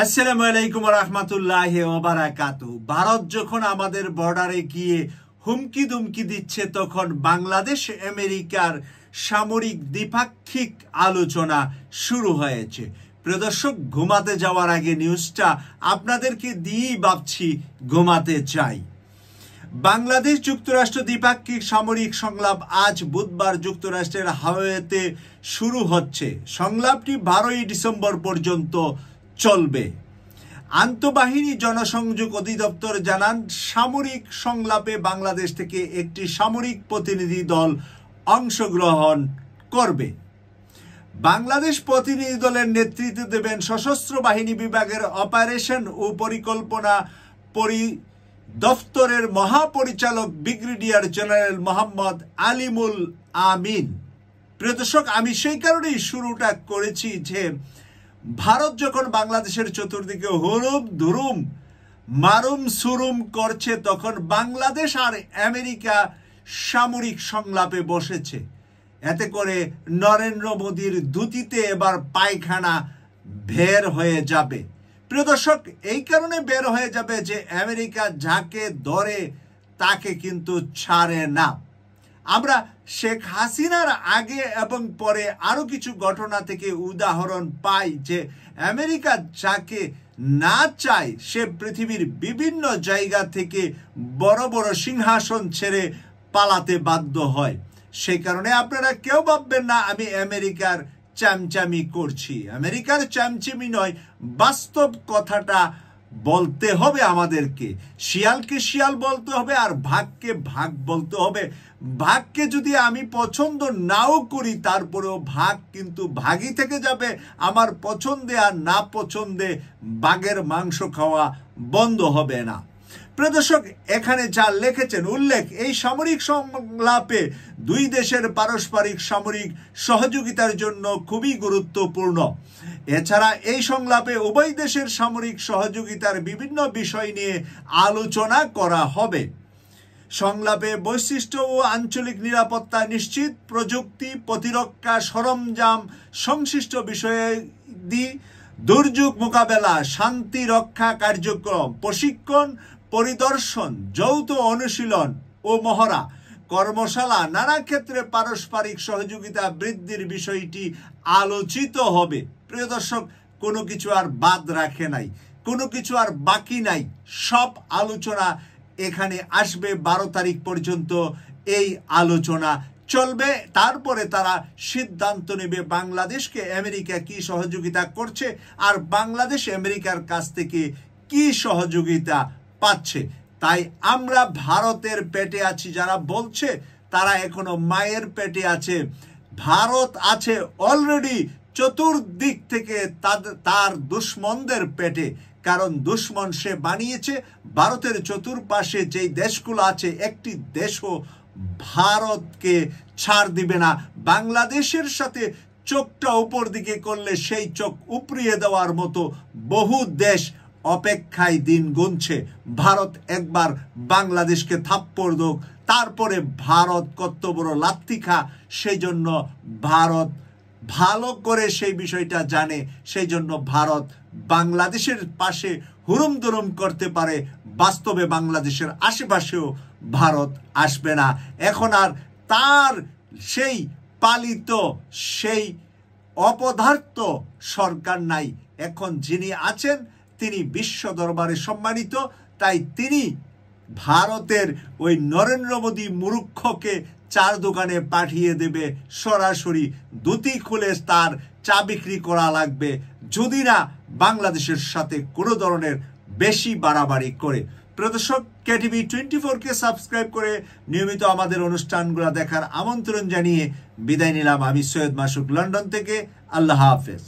আসসালামু আলাইকুম ওয়া রাহমাতুল্লাহি ওয়া বারাকাতুহু। ভারত যখন আমাদের বর্ডারে গিয়ে হুমকি দুমকি দিচ্ছে, তখন বাংলাদেশ আমেরিকার সামরিক দ্বিপাক্ষিক আলোচনা শুরু হয়েছে। প্রিয় দর্শক, ঘুমাতে যাওয়ার আগে নিউজটা আপনাদেরকে দিয়েই ভাবছি ঘুমাতে চাই। বাংলাদেশ যুক্তরাষ্ট্র দ্বিপাক্ষিক সামরিক সংলাপ আজ বুধবার যুক্তরাষ্ট্রের হাওয়াইতে শুরু হচ্ছে। সংলাপটি 12ই ডিসেম্বর পর্যন্ত চলবে। আন্তঃবাহিনী জনসংযোগ অধিদপ্তর জানান, সামরিক সংলাপে বাংলাদেশ থেকে একটি সামরিক প্রতিনিধি দল অংশগ্রহণ করবে। বাংলাদেশ প্রতিনিধি দলের নেতৃত্ব দেবেন সশস্ত্র বাহিনী বিভাগের অপারেশন ও পরিকল্পনা দফতরের মহাপরিচালক ব্রিগেডিয়ার জেনারেল মোহাম্মদ আলিমুল আমিন। প্রিয় দর্শক, আমি সেই কারণেই শুরুটা করেছি যে ভারত যখন বাংলাদেশের চতুর্দিকে হুরুম ধুরুম মারুম সুরুম করছে, তখন বাংলাদেশ আর আমেরিকা সামরিক সংলাপে বসেছে। এতে করে নরেন্দ্র মোদীর ধুতিতে এবার পায়খানা বের হয়ে যাবে। প্রিয় দর্শক, এই কারণে বের হয়ে যাবে যে আমেরিকা যাকে ধরে তাকে কিন্তু ছাড়ে না। আমরা শেখ হাসিনার আগে এবং পরে আরো কিছু ঘটনা থেকে উদাহরণ পাই যে আমেরিকা যাকে না চায় সে পৃথিবীর বিভিন্ন জায়গা থেকে বড় বড় সিংহাসন ছেড়ে পালাতে বাধ্য হয়। সেই কারণে আপনারা কেউ ভাববেন না আমি আমেরিকার চামচামি করছি। আমেরিকার চামচামি নয়, বাস্তব কথাটা বলতে হবে আমাদেরকে। শিয়ালকে শিয়াল বলতে হবে আর ভাগকে ভাগ বলতে হবে। ভাগকে যদি আমি পছন্দ নাও করি, তারপরেও ভাগ কিন্তু ভাগই থেকে যাবে। আমার পছন্দে আর না পছন্দে বাঘের মাংস খাওয়া বন্ধ হবে না। প্রিয় দর্শক, এখানে যা লিখেছেন উল্লেখ, এই সামরিক সংলাপে দুই দেশের পারস্পরিক সামরিক সহযোগিতার জন্য খুবই গুরুত্বপূর্ণ। এছাড়া এই সংলাপে উভয় দেশের সামরিক সহযোগিতার বিভিন্ন বিষয় নিয়ে আলোচনা করা হবে। সংলাপে বৈশিষ্ট্য ও আঞ্চলিক নিরাপত্তা নিশ্চিত, প্রযুক্তি, প্রতিরক্ষা সরঞ্জাম সংশ্লিষ্ট বিষয়াদি, দুর্যোগ মোকাবেলা, শান্তি রক্ষা কার্যক্রম, প্রশিক্ষণ, পরিদর্শন, যৌথ অনুশীলন ও মহড়া, কর্মশালা, নানা ক্ষেত্রে পারস্পরিক সহযোগিতা বৃদ্ধির বিষয়টি আলোচিত হবে। প্রিয় দর্শক, কোনো কিছু আর বাদ রাখে নাই, কোনো কিছু আর বাকি নাই, সব আলোচনা এখানে আসবে। 12 তারিখ পর্যন্ত এই আলোচনা চলবে। তারপরে তারা সিদ্ধান্ত নেবে বাংলাদেশকে আমেরিকা কি সহযোগিতা করছে আর বাংলাদেশ আমেরিকার কাছ থেকে কি সহযোগিতা পাচ্ছে। তাই আমরা ভারতের পেটে আছি যারা বলছে, তারা এখনো মায়ের পেটে আছে। ভারত আছে অলরেডি চতুর্দিক থেকে তার দুশ্মনদের পেটে, কারণ দুশ্মন সে বানিয়েছে। ভারতের চতুর্পাশে যেই দেশগুলো আছে, একটি দেশও ভারতকে ছাড় দিবে না। বাংলাদেশের সাথে চোখটা উপর দিকে করলে সেই চোখ উপড়িয়ে দেওয়ার মতো বহু দেশ অপেক্ষায় দিন গুনছে। ভারত একবার বাংলাদেশকে থাপ্পড় দোক, তারপরে ভারত কত বড় লাথি খা, সেই জন্য ভারত ভালো করে সেই বিষয়টা জানে। সেই জন্য ভারত বাংলাদেশের পাশে হুরুম দুরুম করতে পারে, বাস্তবে বাংলাদেশের আশেপাশেও ভারত আসবে না। এখন আর তার সেই পালিত সেই অপদার্থ সরকার নাই। এখন যিনি আছেন তিনি বিশ্ব দরবারে সম্মানিত। তাই তিনি ভারতের ওই নরেন্দ্র মোদী মূর্খকে চার দোকানে পাঠিয়ে দেবে। সরাসরি ধুতি খুলে তার চা বিক্রি করা লাগবে, যদি না বাংলাদেশের সাথে কোনো ধরনের বেশি বাড়াবাড়ি করে। প্রিয় দর্শক, কেটিভি 24-কে সাবস্ক্রাইব করে নিয়মিত আমাদের অনুষ্ঠানগুলো দেখার আমন্ত্রণ জানিয়ে বিদায় নিলাম। আমি সৈয়দ মাসুক, লন্ডন থেকে। আল্লাহ হাফেজ।